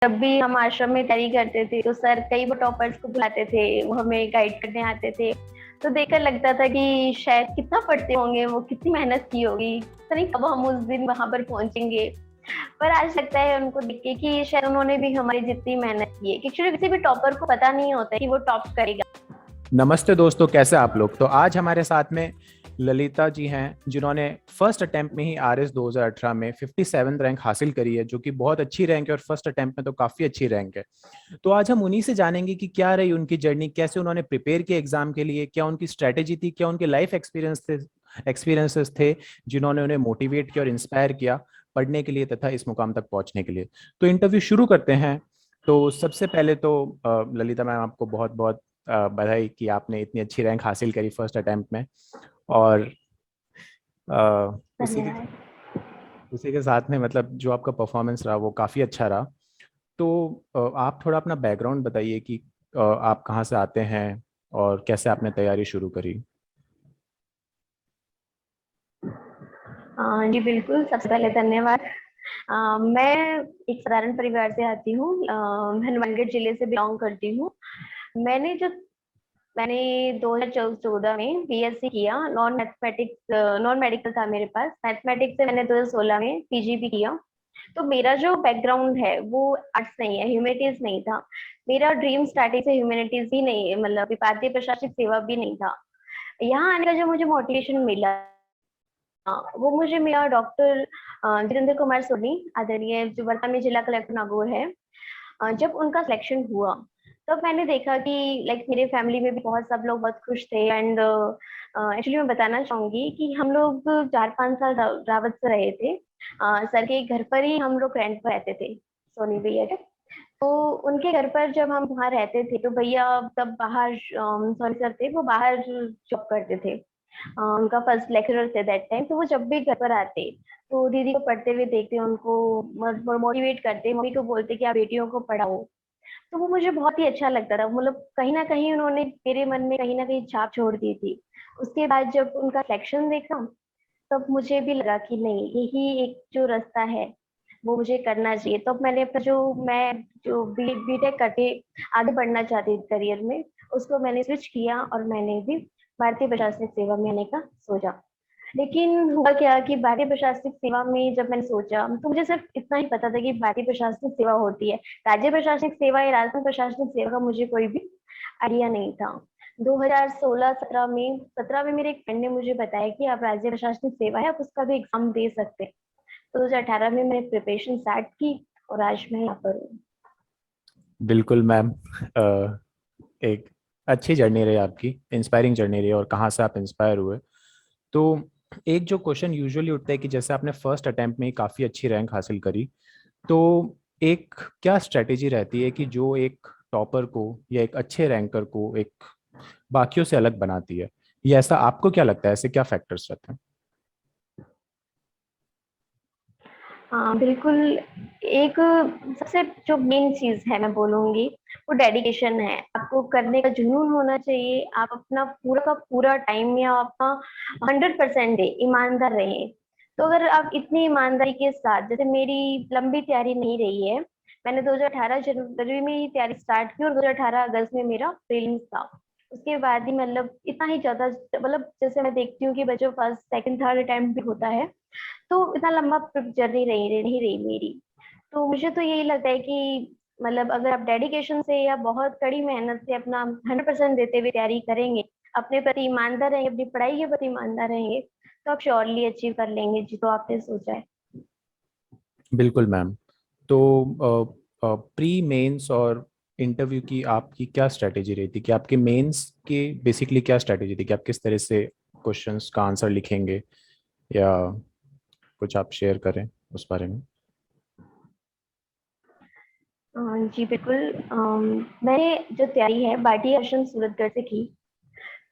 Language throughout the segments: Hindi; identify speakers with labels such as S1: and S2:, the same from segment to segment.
S1: जब भी हम आश्रम में तैयारी करते थे तो सर कई बार टॉपर्स को बुलाते थे, वो हमें गाइड करने आते थे। तो देखकर लगता था कि शायद कितना पढ़ते होंगे, वो कितनी मेहनत की होगी, पता नहीं कब हम उस दिन वहां पर पहुंचेंगे। पर आज लगता है उनको देख के कि शायद उन्होंने भी हमारी जितनी मेहनत की है, क्योंकि किसी भी टॉपर को पता नहीं होता कि वो टॉप करेगा।
S2: नमस्ते दोस्तों, कैसे आप लोग। तो आज हमारे साथ में ललिता जी हैं, जिन्होंने फर्स्ट अटेम्प्ट में ही आरएस 2018 में 57 रैंक हासिल करी है, जो कि बहुत अच्छी रैंक है और फर्स्ट अटेम्प्ट में तो काफ़ी अच्छी रैंक है। तो आज हम उन्हीं से जानेंगे कि क्या रही उनकी जर्नी, कैसे उन्होंने प्रिपेयर किया एग्जाम के लिए, क्या उनकी स्ट्रैटेजी थी, क्या उनके लाइफ एक्सपीरियंसेस थे जिन्होंने उन्हें मोटिवेट किया और इंस्पायर किया पढ़ने के लिए तथा इस मुकाम तक पहुंचने के लिए। तो इंटरव्यू शुरू करते हैं। तो सबसे पहले तो ललिता मैम, आपको बहुत बहुत बधाई कि आपने इतनी अच्छी रैंक हासिल करी फर्स्ट अटेम्प्ट में। और अ, उसी के
S1: धन्यवाद।
S2: उसी के साथ में मतलब जो आपका परफॉर्मेंस रहा वो काफ़ी अच्छा रहा। तो आप थोड़ा अपना बैकग्राउंड बताइए कि आप कहाँ से आते हैं और कैसे आपने तैयारी शुरू करी।
S1: जी बिल्कुल, सबसे पहले धन्यवाद। मैं एक साधारण परिवार से आती हूँ, हनुमानगढ़ जिले से बिलोंग करती हूँ। मैंने जो मैंने 2014 में बीएससी किया। नॉन मेडिकल था मेरे पास। मैथमेटिक्स से मैंने 2016 में पीजी भी किया। तो मेरा जो बैकग्राउंड है वो आर्ट्स नहीं है, ह्यूमैनिटीज नहीं था। मेरा ड्रीम स्टार्टिंग से ह्यूमैनिटीज ही नहीं है, मतलब विपात्य प्रशासनिक सेवा भी नहीं था। यहाँ आने का जो मुझे मोटिवेशन मिला, वो मुझे मिला डॉक्टर वीरेंद्र कुमार सोनी, आदरणीय, जो वर्तमान में जिला कलेक्टर नागौर है। जब उनका सिलेक्शन हुआ तब मैंने देखा कि लाइक मेरे फैमिली में भी बहुत सब लोग बहुत खुश थे। एंड एक्चुअली मैं बताना चाहूंगी कि हम लोग 4-5 साल रावत से रहे थे। सर के घर पर ही हम लोग रेंट पर रहते थे, सोनी भैया के। तो उनके घर पर जब हम वहाँ रहते थे तो भैया तब बाहर, सॉरी सर थे, वो बाहर जॉब करते थे। उनका फर्स्ट लेक्चरर थे दैट टाइम। तो वो जब भी घर पर आते तो दीदी को पढ़ते हुए देखते, उनको मोटिवेट करते, मम्मी को बोलते कि आप बेटियों को पढ़ाओ। तो वो मुझे बहुत ही अच्छा लगता था, मतलब कहीं ना कहीं उन्होंने मेरे मन में कहीं ना कहीं छाप छोड़ दी थी। उसके बाद जब उनका सिलेक्शन देखा तब मुझे भी लगा कि नहीं, यही एक जो रास्ता है वो मुझे करना चाहिए। तब मैंने अपना जो बीटेक करके आगे बढ़ना चाहती थी करियर में, उसको मैंने स्विच किया और मैंने भी भारतीय प्रशासनिक सेवा में आने का सोचा। लेकिन हुआ क्या कि भारतीय प्रशासनिक सेवा में जब मैंने सोचा तो मुझे सिर्फ इतना ही पता था कि भारतीय प्रशासनिक सेवा होती है। राज्य प्रशासनिक सेवा या राजस्थान प्रशासनिक सेवा का मुझे कोई भी आइडिया नहीं था। 2016-17 में मेरे एक फ्रेंड ने मुझे बताया कि आप राज्य प्रशासनिक सेवा है, आप उसका भी एग्जाम दे सकते हैं। तो 2018 में मैंने प्रिपरेशन स्टार्ट की और आज मैं यहाँ पर हूँ।
S2: बिल्कुल मैम। एक अच्छी जर्नी रही आपकी, इंस्पायरिंग जर्नी रही। और कहाँ से आप इंस्पायर हुए। तो एक जो क्वेश्चन यूजुअली उठता है कि जैसे आपने फर्स्ट अटेम्प्ट में ही काफ़ी अच्छी रैंक हासिल करी, तो एक क्या स्ट्रेटेजी रहती है कि जो एक टॉपर को या एक अच्छे रैंकर को एक बाकियों से अलग बनाती है, ये ऐसा आपको क्या लगता है, ऐसे क्या फैक्टर्स रहते हैं।
S1: हाँ बिल्कुल। एक सबसे जो मेन चीज है मैं बोलूंगी, वो डेडिकेशन है। आपको करने का जुनून होना चाहिए। आप अपना पूरा का पूरा टाइम या अपना 100% दे, ईमानदार रहे। तो अगर आप इतनी ईमानदारी के साथ, जैसे मेरी लंबी तैयारी नहीं रही है, मैंने 2018 जनवरी में ही तैयारी स्टार्ट की और 2018 अगस्त में मेरा प्रीलिम्स था। उसके बाद ही मतलब इतना ही ज्यादा, मतलब जैसे मैं देखती हूँ कि बच्चों फर्स्ट सेकंड थर्ड अटेम्प्ट भी होता है, तो इतना लंबा जर्नी नहीं रही मेरी। तो मुझे तो यही लगता है कि मतलब अगर आप डेडिकेशन से या बहुत कड़ी मेहनत से अपना 100% देते हुए तैयारी करेंगे, अपने प्रति ईमानदार रहेंगे, अपनी पढ़ाई के प्रति ईमानदार रहेंगे, तो आप श्योरली अचीव कर लेंगे जो आपने सोचा है।
S2: बिल्कुल मैम। तो प्री मेंस और इंटरव्यू की आपकी क्या स्ट्रेटेजी रही थी, कि आपके मेंस की बेसिकली क्या स्ट्रेटेजी थी, कि आप किस तरह से क्वेश्चंस का आंसर लिखेंगे, या कुछ आप शेयर करें उस बारे में।
S1: जी बिल्कुल। मैंने जो तैयारी है भाटिया आश्रम सूरतगढ़ से की।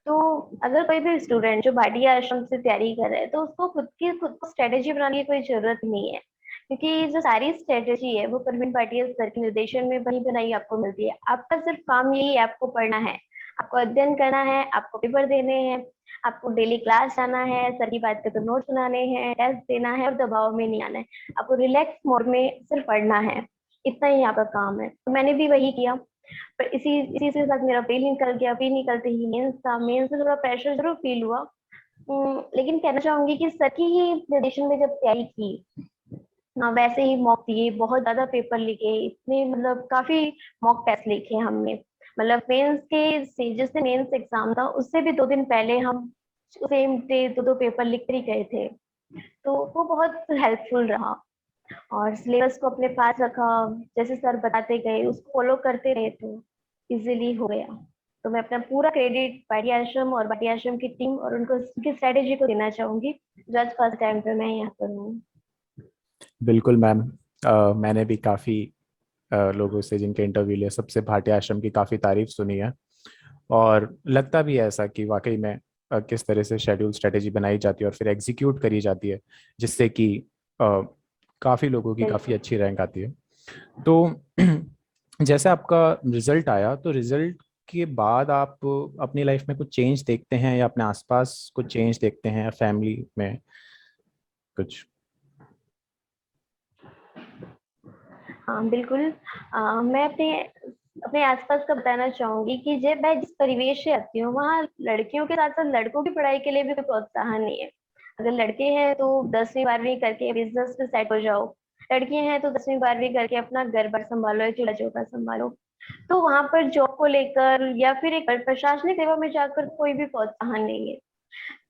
S1: तो अगर कोई भी स्टूडेंट जो भाटिया आश्रम से तैयारी कर रहा है तो उसको खुद को स्ट्रेटेजी बनाने की कोई जरूरत नहीं है, क्योंकि जो सारी स्ट्रेटेजी है वो प्रवीण भाटिया सर के निर्देशन में बनी बनाई आपको मिलती है। आपका सिर्फ काम यही है, आपको पढ़ना है, आपको अध्ययन करना है, आपको पेपर देने हैं, आपको डेली क्लास जाना है, सर की बात करते नोट्स बनाने हैं, टेस्ट देना है और दबाव में नहीं आना है। आपको रिलैक्स मोड में सिर्फ पढ़ना है। इतना ही यहाँ का काम है। तो मैंने भी वही किया। पर इसी इसी के साथ मेरा फेल निकल गया। फेल निकलते ही मेंस था। मेंस में थोड़ा प्रेशर जरूर फील हुआ। लेकिन कहना चाहूंगी कि सर की ही निर्देशन में जब तैयारी की, हाँ, वैसे ही मॉक दिए, बहुत ज्यादा पेपर लिखे, इतने मतलब काफी मॉक टेस्ट लिखे हमने। मतलब मेंस के जिस दिन मेंस एग्जाम था उससे भी 2 दिन पहले हम सेम डे 2 पेपर लिख कर ही गए थे। तो वो बहुत हेल्पफुल रहा। और सिलेबस को अपने पास रखा, जैसे सर बताते गए उसको फॉलो करते रहे तो इजीली हो गया। तो मैं अपना पूरा क्रेडिट भाटी आश्रम और भाटी आश्रम की टीम और उनको उनकी स्ट्रेटेजी को देना चाहूंगी, जो आज फर्स्ट टाइम पे मैं यहाँ पर हूँ।
S2: बिल्कुल मैम। मैंने भी काफ़ी लोगों से जिनके इंटरव्यू लिए सबसे भाटिया आश्रम की काफ़ी तारीफ सुनी है। और लगता भी है ऐसा कि वाकई में किस तरह से शेड्यूल स्ट्रेटेजी बनाई जाती है और फिर एग्जीक्यूट करी जाती है, जिससे कि काफ़ी लोगों की काफ़ी
S1: बिल्कुल।
S2: अच्छी रैंक आती है। तो जैसे आपका रिजल्ट आया, तो रिजल्ट के बाद आप अपनी लाइफ में कुछ चेंज देखते हैं या अपने आसपास कुछ चेंज देखते हैं या फैमिली में कुछ?
S1: हाँ बिल्कुल। मैं अपने अपने आसपास का बताना चाहूंगी कि जब मैं जिस परिवेश से आती हूँ वहाँ लड़कियों के साथ साथ लड़कों की पढ़ाई के लिए भी कोई प्रोत्साहन नहीं है। अगर लड़के हैं तो 10वीं 12वीं करके बिजनेस में सेट हो जाओ, लड़कियां हैं तो 10वीं 12वीं करके अपना घर बार संभालो या चूल्हा चौका संभालो। तो वहां पर जॉब को लेकर या फिर एक प्रशासनिक सेवा में जाकर कोई भी प्रोत्साहन नहीं है।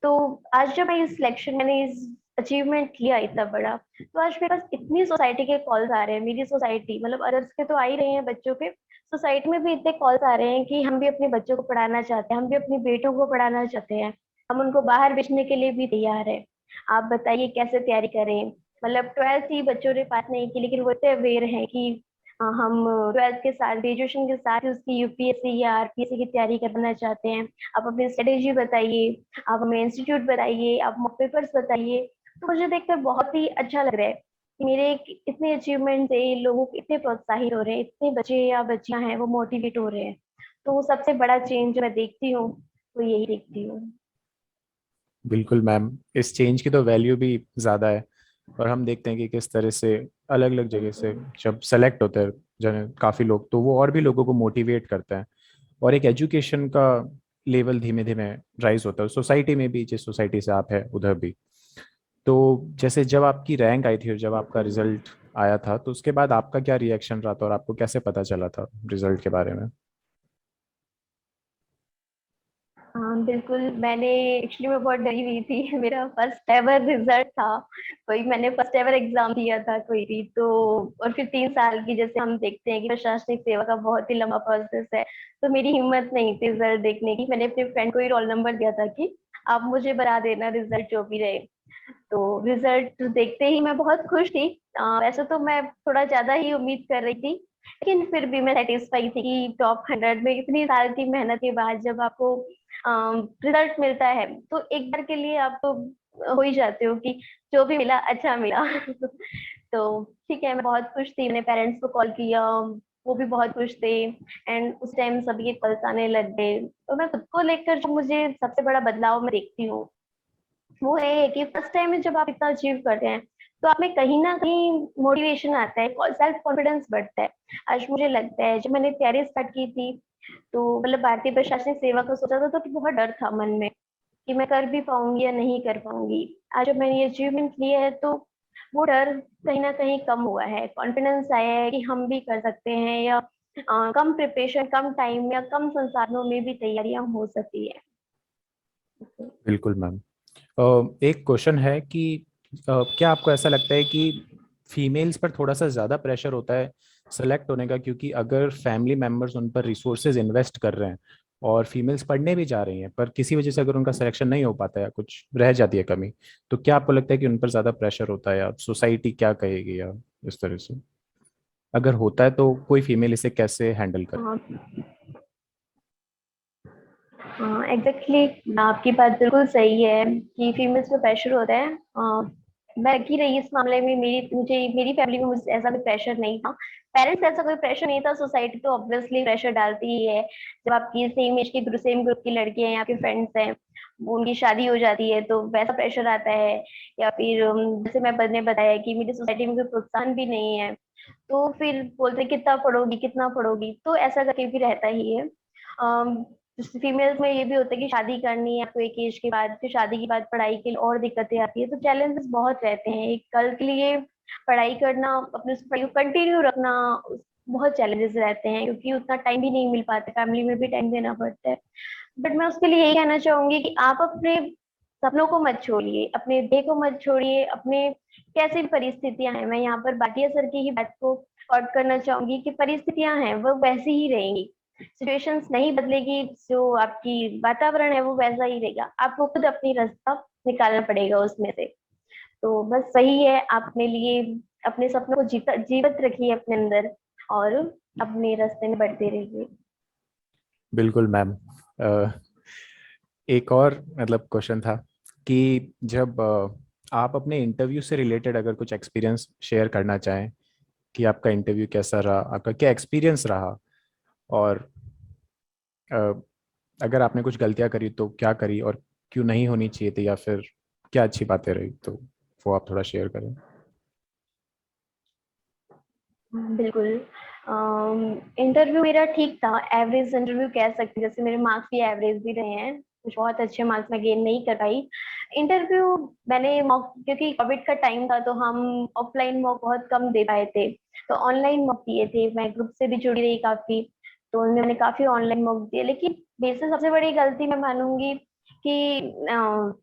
S1: तो आज जब मैं इस सिलेक्शन मैंने इस अचीवमेंट किया इतना बड़ा, तो आज मेरे पास इतनी सोसाइटी के कॉल्स आ रहे हैं। मेरी सोसाइटी मतलब अदर्स के तो आ ही रहे हैं बच्चों के, सोसाइटी में भी इतने कॉल्स आ रहे हैं कि हम भी अपने बच्चों को पढ़ाना चाहते हैं, हम भी अपने बेटों को पढ़ाना चाहते हैं, हम उनको बाहर भेजने के लिए भी तैयार है। आप बताइए कैसे तैयारी करें। मतलब 12th ही बच्चों ने पास नहीं की, लेकिन वो इतने अवेयर हैं कि हम 12th के साथ ग्रेजुएशन के साथ ही उसकी यूपीएससी या आरपीएससी की तैयारी करना चाहते हैं। आप अपनी स्ट्रेटेजी बताइए, आप हमें इंस्टीट्यूट बताइए, आप मॉक पेपर्स बताइए। तो मुझे देखकर बहुत ही अच्छा लग रहा है कि मेरे इतने अचीवमेंट से लोगों को इतने प्रोत्साहित हो रहे हैं, इतने बच्चे या बच्चियां हैं वो मोटिवेट हो रहे हैं। तो वो सबसे बड़ा चेंज जो मैं देखती हूँ वो यही देखती हूँ।
S2: बिल्कुल मैम, इस चेंज की तो वैल्यू भी ज़्यादा है। और हम देखते हैं कि किस तरह से अलग अलग जगह से
S1: बिल्कुल।
S2: जब सेलेक्ट होते हैं जन काफ़ी लोग, तो वो और भी लोगों को मोटिवेट करते हैं। और एक एजुकेशन का लेवल धीमे धीमे राइज होता है सोसाइटी में भी, जिस सोसाइटी से आप है उधर भी। तो जैसे जब आपकी रैंक आई थी और जब आपका रिजल्ट आया था, तो उसके बाद आपका क्या रिएक्शन रहा था और आपको कैसे पता चला था रिजल्ट के बारे में?
S1: हाँ बिल्कुल। मैंने एक्चुअली मैं बहुत डरी हुई थी मेरा फर्स्ट एवर रिजल्ट था। कोई मैंने फर्स्ट एवर एग्जाम दिया था कोई भी तो। और फिर 3 साल की, जैसे हम देखते हैं कि प्रशासनिक सेवा का बहुत ही लंबा प्रोसेस है, तो मेरी हिम्मत नहीं थी रिजल्ट देखने की। मैंने अपने फ्रेंड को ही रोल नंबर दिया था कि आप मुझे बता देना रिजल्ट जो भी रहे। तो रिजल्ट देखते ही मैं बहुत खुश थी। वैसे तो मैं थोड़ा ज्यादा ही उम्मीद कर रही थी, लेकिन फिर भी मैं सेटिस्फाई थी कि टॉप 100 में इतनी साल की मेहनत के बाद जब आपको रिजल्ट मिलता है तो एक बार के लिए आप तो हो ही जाते हो कि जो भी मिला अच्छा मिला। तो ठीक है, मैं बहुत खुश थी। मैंने पेरेंट्स को कॉल किया, वो भी बहुत खुश थे। एंड उस टाइम सभी के कॉल्स आने लग गए। तो मैं खुद को लेकर जो मुझे सबसे बड़ा बदलाव मैं देखती हूँ वो है कि फर्स्ट टाइम में जब आप इतना अचीव करते हैं तो आप में कहीं ना कहीं मोटिवेशन आता है, सेल्फ कॉन्फिडेंस बढ़ता है। आज मुझे लगता है जब मैंने तैयारी स्टार्ट की थी तो मतलब भारतीय प्रशासनिक सेवा का सोचा था तो बहुत डर था मन में कि मैं कर भी पाऊंगी या नहीं कर पाऊंगी। आज जब मैंने ये अचीवमेंट लिया है तो वो डर कहीं ना कहीं कम हुआ है, कॉन्फिडेंस आया है कि हम भी कर सकते हैं, या कम प्रिपरेशन कम टाइम या कम संसाधनों में भी तैयारियां हो सकती है।
S2: बिल्कुल मैम। एक क्वेश्चन है कि क्या आपको ऐसा लगता है कि फीमेल्स पर थोड़ा सा ज़्यादा प्रेशर होता है सेलेक्ट होने का, क्योंकि अगर फैमिली मेम्बर्स उन पर रिसोर्सेज इन्वेस्ट कर रहे हैं और फीमेल्स पढ़ने भी जा रही हैं, पर किसी वजह से अगर उनका सिलेक्शन नहीं हो पाता है या कुछ रह जाती है कमी, तो क्या आपको लगता है कि उन पर ज़्यादा प्रेशर होता है या सोसाइटी क्या कहेगी या इस तरह से? अगर होता है तो कोई फीमेल इसे कैसे हैंडल करे?
S1: हाँ हाँ एग्जैक्टली, आपकी बात बिल्कुल सही है कि फीमेल्स पे प्रेशर होता है। मैं लगी रही इस मामले में, मेरी फैमिली में मुझे ऐसा कोई प्रेशर नहीं था। पेरेंट्स ऐसा कोई प्रेशर नहीं था, सोसाइटी तो ऑब्वियसली प्रेशर डालती ही है। जब आपकी सेम एज की सेम ग्रुप की लड़कियां हैं, आपके फ्रेंड्स हैं, वो उनकी शादी हो जाती है तो वैसा प्रेशर आता है। या फिर जैसे मैंने बताया कि मेरी सोसाइटी में कोई प्रोत्साहन भी नहीं है, तो फिर बोलते कितना पढ़ोगी कितना पढ़ोगी, तो ऐसा करके भी रहता ही है। फीमेल्स में ये भी होता है कि शादी करनी है आपको एक एज के बाद, फिर शादी के बाद पढ़ाई के लिए और दिक्कतें आती है, तो चैलेंजेस बहुत रहते हैं। एक कल के लिए पढ़ाई करना, अपने उस पढ़ाई को कंटिन्यू रखना, बहुत चैलेंजेस रहते हैं, क्योंकि उतना टाइम भी नहीं मिल पाता, फैमिली में भी टाइम देना पड़ता है। बट मैं उसके लिए यही कहना चाहूंगी कि आप अपने सपनों को मत छोड़िए, अपने ध्येय को मत छोड़िए, अपने कैसी भी परिस्थितियां हैं, मैं यहाँ पर भाटिया सर की ही बात को कोट करना चाहूंगी कि परिस्थितियां हैं वो वैसी ही रहेंगी, सिचुएशंस नहीं बदलेगी, जो आपकी वातावरण है वो वैसा ही रहेगा, आपको खुद अपनी रास्ता निकालना पड़ेगा उसमें से। तो बस वही है, आप अपने लिए अपने सपनों को जीवित रखिए अपने अंदर, और अपने रास्ते में बढ़ते रहिए।
S2: बिल्कुल मैम। एक और मतलब क्वेश्चन था कि जब आप अपने इंटरव्यू से रिलेटेड अगर कुछ एक्सपीरियंस शेयर करना चाहें कि आपका इंटरव्यू कैसा रहा, आपका क्या एक्सपीरियंस रहा, और अ, अगर आपने कुछ गलतियां करी तो क्या करी और क्यों नहीं होनी चाहिए थी, या फिर क्या अच्छी बातें रही, तो वो आप थोड़ा शेयर करें।
S1: बिल्कुल। इंटरव्यू मेरा ठीक था, एवरेज इंटरव्यू कह सकते हैं, जैसे मेरे मार्क्स भी एवरेज भी रहे हैं, कुछ बहुत अच्छे मार्क्स मैं गेन नहीं कर पाई। इंटरव्यू मैंने मॉक, क्योंकि कोविड का टाइम था तो हम ऑफलाइन मॉक बहुत कम दे पाए थे, तो ऑनलाइन मॉक दिए थे, मैं ग्रुप से भी जुड़ी रही काफी, तो उनमें मैंने काफी ऑनलाइन मॉक दिए। लेकिन मेरे से सबसे बड़ी गलती मैं मानूंगी कि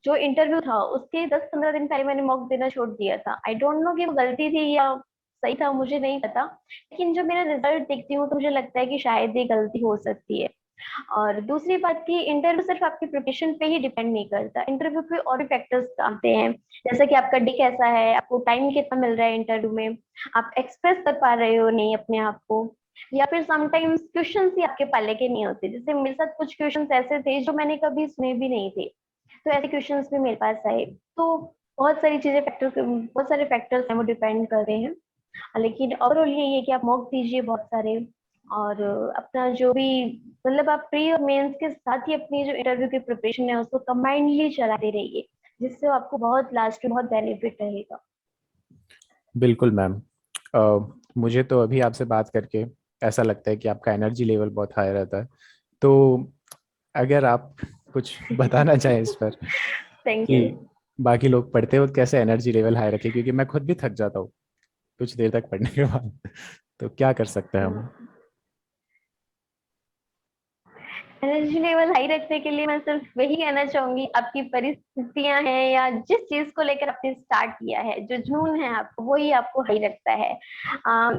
S1: जो इंटरव्यू था उसके 10-15 दिन पहले मैंने मॉक देना छोड़ दिया था। आई डोंट नो कि वो गलती थी या सही था, मुझे नहीं पता, लेकिन जो मेरा रिजल्ट देखती हूँ तो मुझे लगता है कि शायद ये गलती हो सकती है। और दूसरी बात की, इंटरव्यू सिर्फ आपके प्रिपरेशन पे ही डिपेंड नहीं करता, इंटरव्यू पे और भी फैक्टर्स आते हैं, जैसे कि आपका डे कैसा है, आपको टाइम कितना मिल रहा है इंटरव्यू में, आप एक्सप्रेस कर पा रहे हो नहीं अपने आप को, या फिर समटाइम्स क्वेश्चंस ही आपके पाले के नहीं होते। जैसे मेरे साथ कुछ क्वेश्चंस ऐसे थे जो मैंने कभी सुने भी नहीं थे, तो ऐसे क्वेश्चंस भी मेरे पास आए। तो बहुत सारे फैक्टर्स हैं, वो डिपेंड कर रहे हैं। लेकिन ओवरऑल यही है कि आप मॉक दीजिए बहुत सारे, और अपना जो भी, मतलब आप प्री और मेंस के साथ ही अपनी जो इंटरव्यू की प्रिपरेशन है उसको कंबाइंडली चलाते रहिए, जिससे आपको बहुत लास्ट में बहुत बेनिफिट रहेगा।
S2: बिल्कुल मैम। मुझे तो अभी आपसे बात करके ऐसा लगता है कि आपका एनर्जी लेवल बहुत हाई रहता है। तो अगर आप कुछ बताना चाहें इस पर
S1: थैंक
S2: कि
S1: यू।
S2: बाकी लोग पढ़ते वक्त कैसे एनर्जी लेवल हाई रखें, क्योंकि मैं खुद भी थक जाता हूँ कुछ देर तक पढ़ने के बाद। तो क्या कर सकते हैं हम।
S1: एनर्जी लेवल हाई रखने के लिए मैं सिर्फ वही कहना चाहूंगी, आपकी परिस्थितियां हैं या जिस चीज को लेकर आपने स्टार्ट किया है, जो जुनून है आपको, वही आपको हाई रखता है।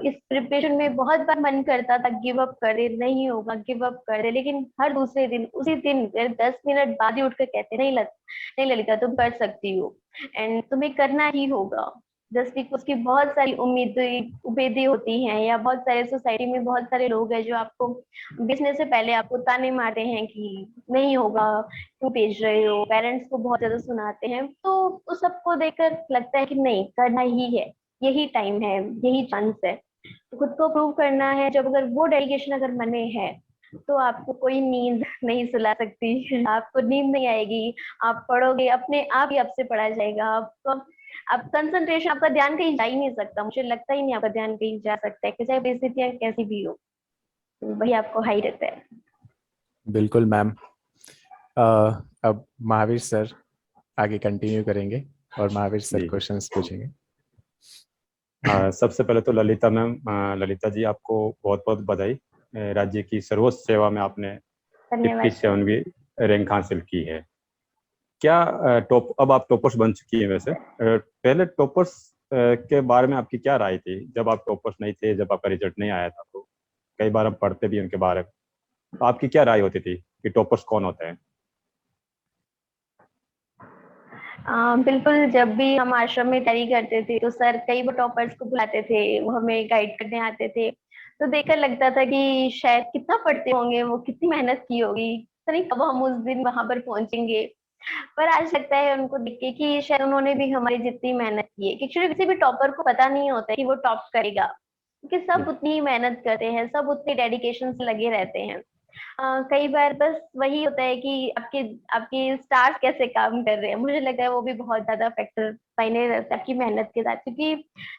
S1: इस प्रिपरेशन में बहुत बार मन करता था गिव अप कर दे, नहीं होगा गिव अप कर दे, लेकिन हर दूसरे दिन उसी दिन 10 मिनट बाद ही उठकर कहते नहीं नहीं ललिता तुम कर सकती हो, एंड तुम्हें करना ही होगा। जस्ट बिकॉज की बहुत सारी उम्मीदें होती हैं, या बहुत सारे सोसाइटी में बहुत सारे लोग हैं जो आपको बेचने से पहले आपको ताने मारते हैं कि नहीं होगा, क्यों भेज रहे हो, पेरेंट्स को बहुत ज्यादा सुनाते हैं, तो उस सबको देखकर लगता है कि नहीं करना ही है, यही टाइम है, यही चांस है, तो खुद को प्रूव करना है। जब अगर वो डेडिकेशन अगर मन में है, तो आपको कोई नींद नहीं सुला सकती, आपको नींद नहीं आएगी, आप पढ़ोगे अपने आप ही आपसे पढ़ा जाएगा, आपको आप कंसंट्रेशन, आपका ध्यान कहीं जा ही नहीं सकता, मुझे लगता ही नहीं आपका ध्यान कहीं जा सकता है, चाहे परिस्थितियां कैसी भी हो, तो वही आपको हाई रहता है।
S2: बिल्कुल मैम। अब महावीर सर आगे कंटिन्यू करेंगे और महावीर सर
S3: जी।
S2: क्वेश्चंस पूछेंगे।
S3: सबसे पहले तो ललिता मैम, ललिता जी आपको बहुत बहुत बधाई। राज्य की सर्वोच्च सेवा में आपने
S1: धन्यवाद सर।
S3: 57वीं रैंक हासिल की है। क्या टॉप, अब आप टॉपर्स बन चुकी हैं वैसे, पहले टॉपर्स के बारे में आपकी क्या राय थी जब आप टॉपर्स नहीं थे, जब आपका रिजल्ट नहीं आया था? तो कई बार हम पढ़ते भी उनके बारे में, तो आपकी क्या राय होती थी कि टॉपर्स कौन होते हैं?
S1: बिल्कुल, जब भी हम आश्रम में तैयारी करते थे तो सर कई बार टॉपर्स को बुलाते थे, वो हमें गाइड करने आते थे, तो देखकर लगता था कि शायद कितना पढ़ते होंगे वो, कितनी मेहनत की होगी, पता नहीं कब हम उस दिन वहां पर पहुंचेंगे। पर आज लगता है उनको देख के कि शायद उन्होंने भी हमारी जितनी मेहनत की है, क्योंकि किसी भी टॉपर को पता नहीं होता है कि वो टॉप करेगा, क्योंकि सब उतनी ही मेहनत करते हैं, सब उतने डेडिकेशन से लगे रहते हैं। कई बार बस वही होता है कि आपके आपके स्टार्स कैसे काम कर रहे हैं, मुझे लगता है वो भी बहुत ज्यादा फैक्टर मायने रखता है आपकी मेहनत के साथ। क्योंकि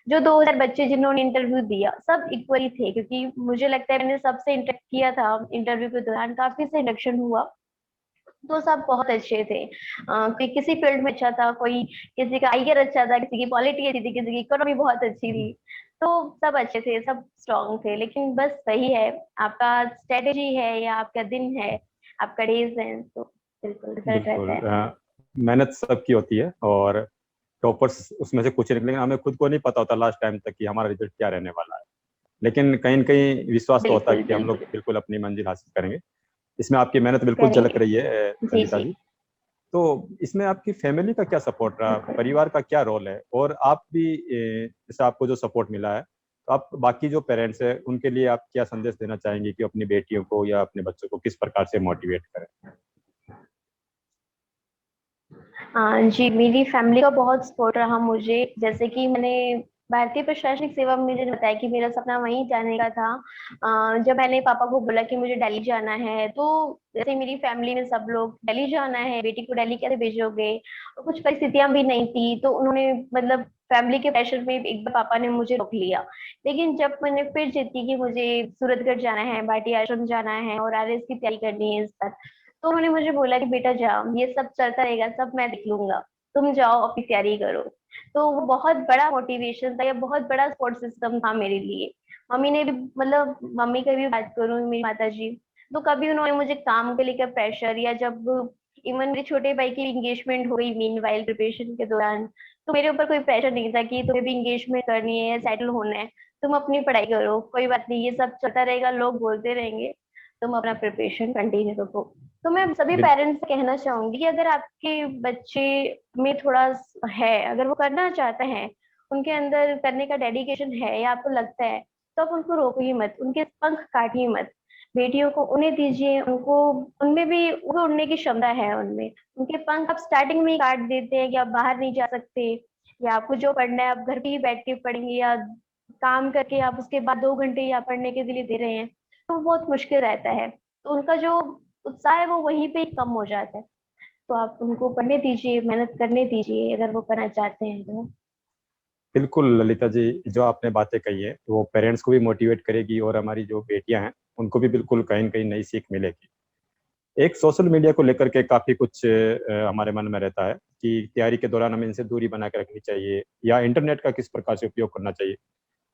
S1: जो 2000 बच्चे जिन्होंने इंटरव्यू दिया सब इक्वली थे, क्योंकि मुझे लगता है मैंने सबसे इंटरेक्ट किया था इंटरव्यू के दौरान, काफी से इंडक्शन हुआ, तो सब बहुत अच्छे थे। कोई किसी फील्ड में अच्छा था, कोई किसी का आईआर अच्छा था, किसी की पॉलिटी अच्छी थी, किसी की इकोनॉमी बहुत अच्छी थी। तो सब अच्छे थे, सब स्ट्रांग थे, लेकिन बस वही है, आपका स्ट्रेटेजी है या आपका दिन है, आपका डेज है, तो बिल्कुल रिजल्ट रहता
S3: बिल्कुल
S1: है।
S3: मेहनत सबकी होती है और टॉपर्स उसमें से कुछ निकलेंगे, हमें खुद को नहीं पता होता लास्ट टाइम तक कि हमारा रिजल्ट क्या रहने वाला है, लेकिन कहीं न कहीं विश्वास तो होता है
S1: बिल्कुल
S3: कि हम लोग
S1: बिल्कुल।
S3: बिल्कुल अपनी मंजिल हासिल करेंगे। इसमें आपकी मेहनत बिल्कुल झलक
S1: करेंगे।
S3: रही है
S1: जी
S3: ललिता
S1: जी।
S3: जी। तो इसमें आपकी फैमिली का क्या सपोर्ट रहा,
S1: बिल्कुल।
S3: परिवार का क्या रोल है, और आप भी जैसे आपको जो सपोर्ट मिला है, तो आप बाकी जो पेरेंट्स हैं उनके लिए आप क्या संदेश देना चाहेंगे कि अपनी बेटियों को या अपने बच्चों को किस प्रकार से मोटिवेट करें?
S1: हाँ जी, मेरी फैमिली का बहुत सपोर्ट रहा मुझे। जैसे कि मैंने भारतीय प्रशासनिक सेवा में मुझे बताया कि मेरा सपना वहीं जाने का था। जब मैंने पापा को बोला कि मुझे दिल्ली जाना है, तो जैसे मेरी फैमिली में सब लोग दिल्ली जाना है, बेटी को दिल्ली कैसे भेजोगे, और कुछ परिस्थितियां भी नहीं थी, तो उन्होंने मतलब फैमिली के प्रेशर में एक बार पापा ने मुझे रोक लिया। लेकिन जब मैंने फिर जिद की कि मुझे सूरतगढ़ जाना है, भाटी आश्रम जाना है और आरएस की तैयारी करनी है इस बार, तो उन्होंने मुझे बोला कि बेटा जाओ, ये सब चलता रहेगा, सब मैं देख लूंगा, तुम जाओ अपनी तैयारी करो। तो वो बहुत बड़ा मोटिवेशन था, या बहुत बड़ा सपोर्ट सिस्टम था मेरे लिए। मम्मी ने भी मतलब मम्मी की भी बात करूं, मेरी माता जी, तो कभी उन्होंने मुझे काम को लेकर प्रेशर, या जब इवन मेरे छोटे भाई की एंगेजमेंट हो गई मीन वाइल प्रिपरेशन के दौरान, तो मेरे ऊपर कोई प्रेशर नहीं था कि तुम्हें भी एंगेजमेंट करनी है या सेटल होना है, तुम अपनी पढ़ाई करो, कोई बात नहीं, ये सब चलता रहेगा, लोग बोलते रहेंगे, तुम अपना प्रिपरेशन कंटिन्यू रखो। तो मैं सभी
S3: बिल्कुल।
S1: पेरेंट्स से कहना चाहूंगी कि अगर आपके बच्चे में थोड़ा है, अगर वो करना चाहते हैं, उनके अंदर करने का डेडिकेशन है या आपको लगता है, तो आप उनको रोको ही मत, उनके पंख काटिए मत। बेटियों को उन्हें दीजिए, उनको उनमें भी वो उड़ने की क्षमता है उनमें। उनके पंख आप स्टार्टिंग में ही काट देते हैं कि आप बाहर नहीं जा सकते, या आपको जो पढ़ना है आप घर पे ही बैठ के पढ़ेंगे, या काम करके आप उसके बाद 2 घंटे या पढ़ने के लिए दे रहे हैं, तो बहुत मुश्किल रहता है। तो उनका जो उत्साह है वो वहीं पे ही कम हो जाता है। तो आप उनको पढ़ने दीजिए, मेहनत करने दीजिए, अगर वो करना चाहते हैं तो।
S3: बिल्कुल ललिता जी, जो आपने बातें कही है वो पेरेंट्स को भी मोटिवेट करेगी और हमारी जो बेटियां हैं उनको भी बिल्कुल कहीं न कहीं नई सीख मिलेगी। एक सोशल मीडिया को लेकर के काफ़ी कुछ हमारे मन में रहता है कि तैयारी के दौरान हमें इनसे दूरी बना के रखनी चाहिए या इंटरनेट का किस प्रकार से उपयोग करना चाहिए।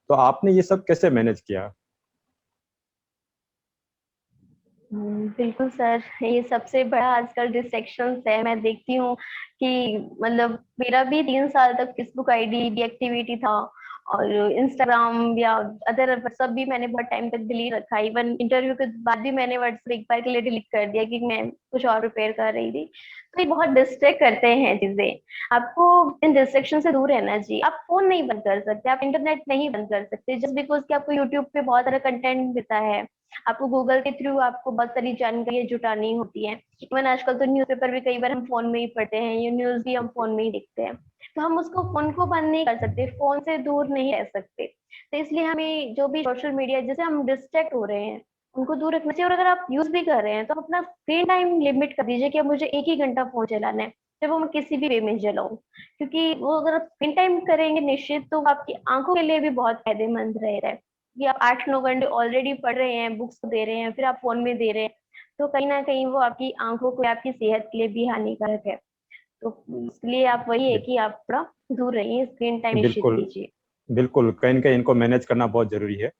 S3: तो आपने ये सब कैसे मैनेज किया?
S1: बिल्कुल सर, ये सबसे बड़ा आजकल डिस्ट्रैक्शन है। मैं देखती हूँ कि मतलब मेरा भी 3 साल तक फेसबुक आईडी डीएक्टिवेटी था, और इंस्टाग्राम या अदर व्हाट्सएप भी मैंने बहुत टाइम तक डिलीट रखा। इवन इंटरव्यू के बाद भी मैंने व्हाट्सएप एक बार के लिए डिलीट कर दिया कि मैं कुछ और प्रिपेयर कर रही थी। तो ये बहुत डिस्ट्रैक्ट करते हैं चीजें। आपको इन डिस्ट्रैक्शन से दूर रहना चाहिए। आप फोन नहीं बंद कर सकते, आप इंटरनेट नहीं बंद कर सकते, जस्ट बिकॉज कि आपको यूट्यूब पे बहुत सारा कंटेंट मिलता है, आपको गूगल के थ्रू आपको बहुत सारी जानकारी जुटानी होती है। इवन आजकल तो न्यूज़पेपर भी कई बार हम फोन में ही पढ़ते हैं, ये न्यूज भी हम फोन में ही देखते हैं। तो हम उसको फोन को बंद नहीं कर सकते, फोन से दूर नहीं रह सकते। तो इसलिए हमें जो भी सोशल मीडिया जैसे हम डिस्ट्रैक्ट हो रहे हैं, उनको दूर रखना चाहिए। और अगर आप यूज भी कर रहे हैं तो अपना स्क्रीन टाइम लिमिट कर दीजिए कि अब मुझे 1 ही घंटा फोन चलाना है, जब वो मैं किसी भी वे में चलाऊं। क्योंकि वो अगर आप स्क्रीन टाइम करेंगे निश्चित, तो वो आपकी आंखों के लिए भी बहुत फायदेमंद रहेगा। कि आप 8-9 घंटे ऑलरेडी पढ़ रहे हैं, बुक्स दे रहे हैं, फिर आप फोन में दे रहे हैं, तो कहीं ना कहीं वो आपकी आंखों को, आपकी सेहत के लिए भी हानिकारक है। तो इसलिए आप वही है
S3: बिल
S1: कि आप थोड़ा दूर रहिए, स्क्रीन टाइम निश्चित
S3: बिल्कुल,
S1: कीजिए।
S3: बिल्कुल, कहीं न कहीं इनको मैनेज करना बहुत ज़रूरी है।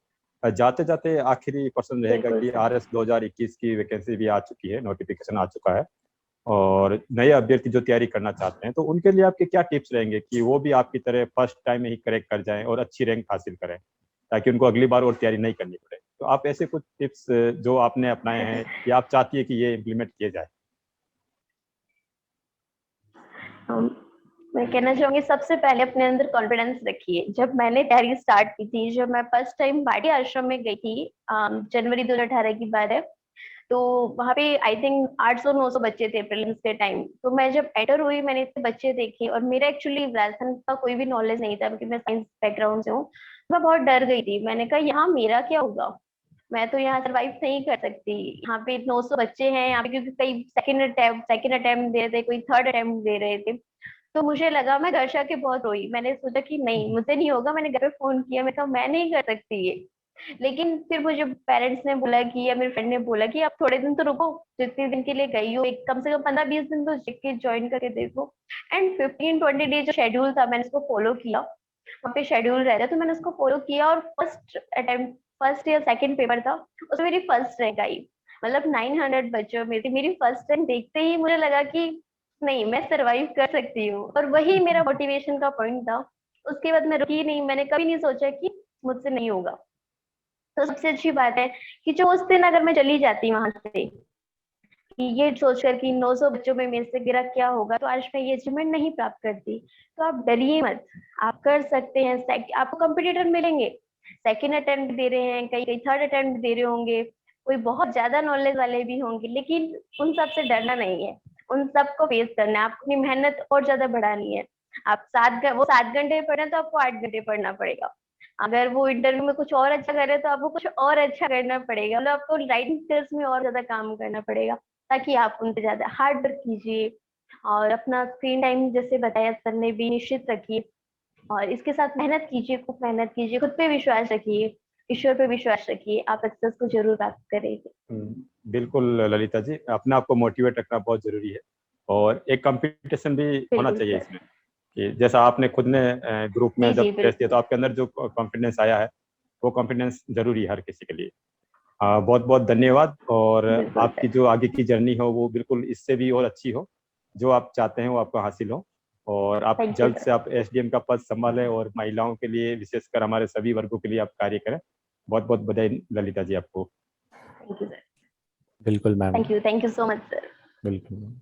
S3: जाते-जाते आखिरी प्रश्न रहेगा
S1: बिल्कुल
S3: कि
S1: सर।
S3: आरएस 2021 की वैकेंसी भी आ चुकी है, नोटिफ़िकेशन आ चुका है और नए अभ्यर्थी जो तैयारी करना चाहते हैं, तो उनके लिए आपके क्या टिप्स रहेंगे कि वो भी आपकी तरह फर्स्ट टाइम में ही क्रैक कर जाएँ और अच्छी रैंक हासिल करें, ताकि उनको अगली बार और तैयारी नहीं करनी पड़े? तो आप ऐसे कुछ टिप्स जो आपने अपनाए हैं या आप चाहती हैं कि ये इम्प्लीमेंट किए जाएँ?
S1: हम मैं कहना चाहूंगी सबसे पहले अपने अंदर कॉन्फिडेंस रखिए। जब मैंने तैयारी स्टार्ट की थी, जब मैं फर्स्ट टाइम भाटी आश्रम में गई थी, जनवरी 2018 की बात है, तो वहां पे आई थिंक 800-900 बच्चे थे प्रीलिम्स के टाइम। तो मैं जब एंटर हुई, मैंने इतने बच्चे देखे, और मेरा एक्चुअली राजस्थान का कोई भी नॉलेज नहीं था, क्योंकि मैं साइंस बैकग्राउंड से हूँ। मैं बहुत डर गई थी, मैंने कहा यहाँ मेरा क्या होगा। मैं तो यहाँ सरवाइव नहीं कर सकती। यहाँ पे 900 बच्चे हैं यहाँ पे, क्योंकि कई सेकंड अटेम्प्ट दे रहे थे, कोई थर्ड अटेम्प्ट दे रहे थे। तो मुझे लगा, मैं घर जाके बहुत रोई। मैंने सोचा कि नहीं, मुझसे नहीं होगा। मैंने घर पे फोन किया, मैं कहा मैं नहीं कर सकती ये। लेकिन फिर मुझे पेरेंट्स ने बोला कि, या मेरे फ्रेंड ने बोला कि आप थोड़े दिन तो रुको, जितने दिन के लिए गई हो, एक कम से कम 15-20 दिन तो ज्वाइन करके देखो। एंड 15-20 डेज जो शेड्यूल था, मैंने उसको फॉलो किया। वहाँ पे शेड्यूल रहता, तो मैंने उसको फॉलो किया। और फर्स्ट या सेकंड पेपर था, उसमें मेरी फर्स्ट रैंक आई। मतलब 900 बच्चों में से मेरी फर्स्ट रैंक देखते ही मुझे लगा कि नहीं, मैं सरवाइव कर सकती हूँ। और वही मेरा मोटिवेशन का पॉइंट था। उसके बाद मैं रुकी नहीं, मैंने कभी नहीं सोचा कि मुझसे नहीं होगा। तो सबसे अच्छी बात है कि जो उस दिन अगर मैं चली जाती वहां से, कि ये सोचकर कि 900 बच्चों में मेरे से गिरा क्या होगा, तो आज मैं ये अचीवमेंट नहीं प्राप्त करती। तो आप डरिए मत, आप कर सकते हैं। आपको कंपटीटर मिलेंगे, सेकंड अटेम्प्ट दे रहे हैं, कई कई थर्ड अटेम्प्ट दे रहे होंगे, कोई बहुत ज्यादा नॉलेज वाले भी होंगे, लेकिन उन सब से डरना नहीं है। उन सबको फेस करना है, अपनी मेहनत और ज्यादा बढ़ानी है। आप वो 7 घंटे पढ़े तो आपको 8 घंटे पढ़ना पड़ेगा। अगर वो इंटरव्यू में कुछ और अच्छा करे तो आपको कुछ और अच्छा करना पड़ेगा। मतलब आपको राइटिंग स्किल्स में और ज्यादा काम करना पड़ेगा, ताकि आप उनसे ज्यादा हार्ड वर्क कीजिए। और अपना स्क्रीन टाइम जैसे बताया सर ने भी, निश्चित रखिए। और इसके साथ मेहनत कीजिए, खूब मेहनत कीजिए, खुद पे विश्वास रखिए, ईश्वर पे विश्वास रखिए, आप सक्सेस को जरूर प्राप्त करेंगे।
S3: बिल्कुल ललिता जी, अपने आप को मोटिवेट रखना बहुत जरूरी है। और एक कंपटीशन भी होना
S1: बिल्कुल
S3: चाहिए
S1: सर।
S3: इसमें, कि जैसा आपने खुद ने ग्रुप में
S1: जी
S3: जब
S1: जी
S3: टेस्ट दिया
S1: बिल्कुल।
S3: तो आपके अंदर जो कॉन्फिडेंस आया है, वो कॉन्फिडेंस जरूरी है हर किसी के लिए। बहुत बहुत धन्यवाद। और
S1: बिल्कुल
S3: आपकी
S1: सर।
S3: जो आगे की जर्नी हो वो बिल्कुल इससे भी और अच्छी हो, जो आप चाहते हैं वो आपको हासिल हो। और आप
S1: थैंक यू
S3: जल्द
S1: सर।
S3: से आप एसडीएम का पद संभालें और महिलाओं के लिए, विशेषकर हमारे सभी वर्गों के लिए आप कार्य करें। बहुत बहुत बधाई ललिता जी आपको।
S1: Thank you sir.
S2: बिल्कुल ma'am.
S1: Thank you so much sir.
S2: बिल्कुल।